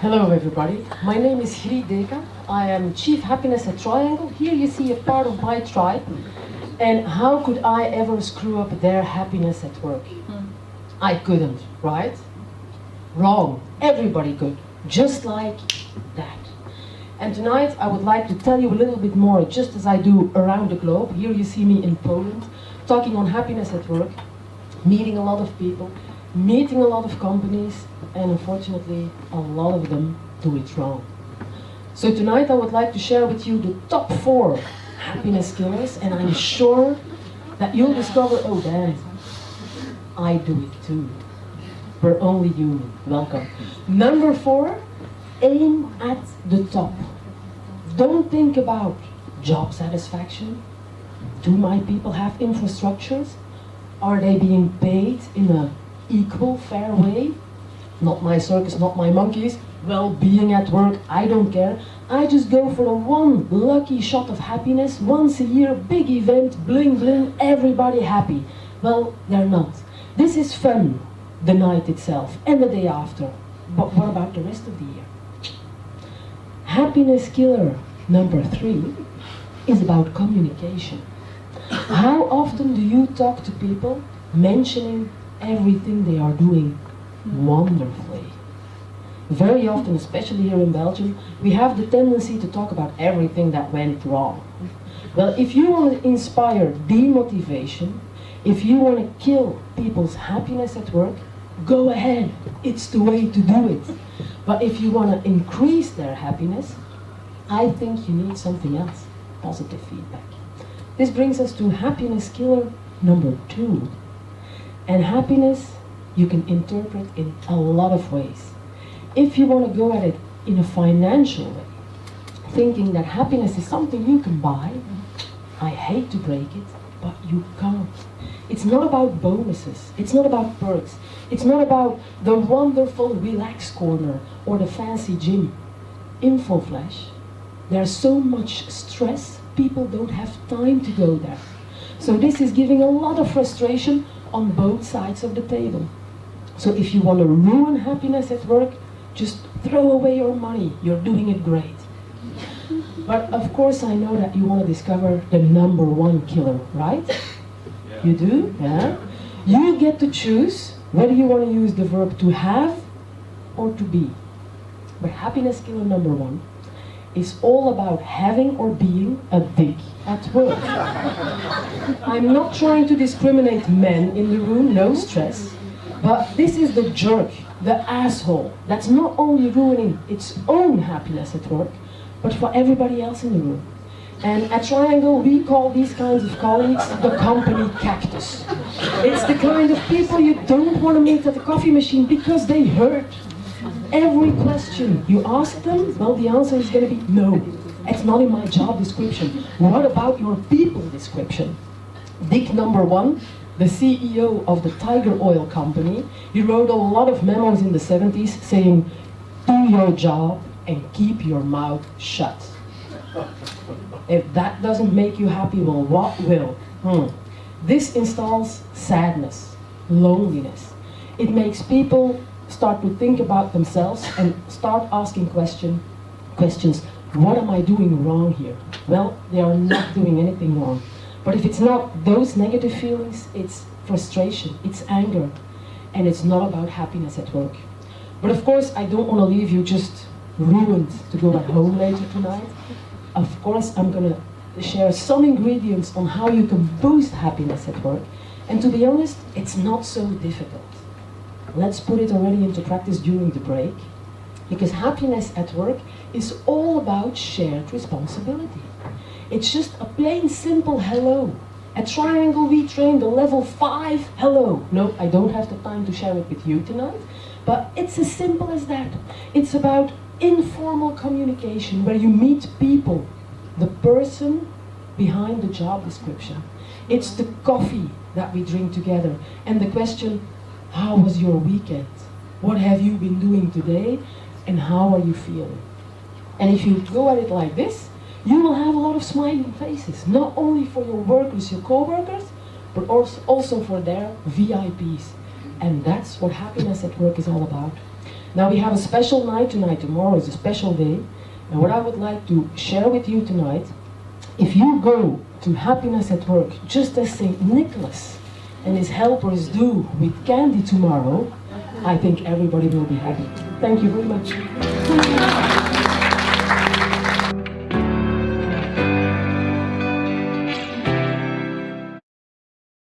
Hello everybody, my name is Griet Deca. I am Chief Happiness at Triangle. Here you see a part of my tribe. And how could I ever screw up their happiness at work? I couldn't, right? Wrong. Everybody could. Just like that. And tonight I would like to tell you a little bit more, just as I do around the globe. Here you see me in Poland, talking on happiness at work, meeting a lot of people, meeting a lot of companies, and unfortunately a lot of them do it wrong. So tonight I would like to share with you the top 4 happiness killers, and I'm sure that you'll discover, oh damn, I do it too. We're only human. Welcome. Number 4, aim at the top. Don't think about job satisfaction. Do my people have infrastructures? Are they being paid in a equal, fair way? Not my circus, not my monkeys. Well, being at work, I don't care. I just go for the one lucky shot of happiness, once a year, big event, bling bling, everybody happy. Well, they're not. This is fun, the night itself and the day after. But what about the rest of the year? Happiness killer number 3 is about communication. How often do you talk to people mentioning everything they are doing wonderfully? Very often, especially here in Belgium, we have the tendency to talk about everything that went wrong. Well, if you want to inspire demotivation, if you want to kill people's happiness at work, go ahead, it's the way to do it. But if you want to increase their happiness, I think you need something else, positive feedback. This brings us to happiness killer number 2. And happiness you can interpret in a lot of ways. If you want to go at it in a financial way, thinking that happiness is something you can buy, I hate to break it, but you can't. It's not about bonuses, it's not about perks, it's not about the wonderful relax corner or the fancy gym. Info flash, there's so much stress, people don't have time to go there. So this is giving a lot of frustration on both sides of the table. So if you want to ruin happiness at work, just throw away your money, you're doing it great. But of course I know that you want to discover the number 1 killer, right? Yeah. You do? Yeah? You get to choose whether you want to use the verb to have or to be. But happiness killer number 1 is all about having or being a dick at work. I'm not trying to discriminate men in the room, no stress, but this is the jerk, the asshole, that's not only ruining its own happiness at work, but for everybody else in the room. And at Triangle, we call these kinds of colleagues the company cactus. It's the kind of people you don't want to meet at the coffee machine because they hurt. Every question you ask them, well, the answer is going to be no. It's not in my job description. What about your people description? Dick number 1, the CEO of the Tiger Oil Company, he wrote a lot of memos in the 70s saying, do your job and keep your mouth shut. If that doesn't make you happy, well, what will? This installs sadness, loneliness. It makes people start to think about themselves and start asking questions. What am I doing wrong here? Well, they are not doing anything wrong. But if it's not those negative feelings, it's frustration, it's anger, and it's not about happiness at work. But of course, I don't want to leave you just ruined to go at home later tonight. Of course, I'm going to share some ingredients on how you can boost happiness at work. And to be honest, it's not so difficult. Let's put it already into practice during the break, because happiness at work is all about shared responsibility. It's just a plain simple hello. At Triangle we train the level 5 hello. No, I don't have the time to share it with you tonight, but it's as simple as that. It's about informal communication where you meet people, the person behind the job description. It's the coffee that we drink together and the question, how was your weekend? What have you been doing today? And how are you feeling? And if you go at it like this, you will have a lot of smiling faces, not only for your workers, your co-workers, but also for their VIPs. And that's what happiness at work is all about. Now we have a special night tonight. Tomorrow is a special day. And what I would like to share with you tonight, if you go to Happiness at Work, just as St. Nicholas and his helpers do with candy tomorrow, I think everybody will be happy. Thank you very much.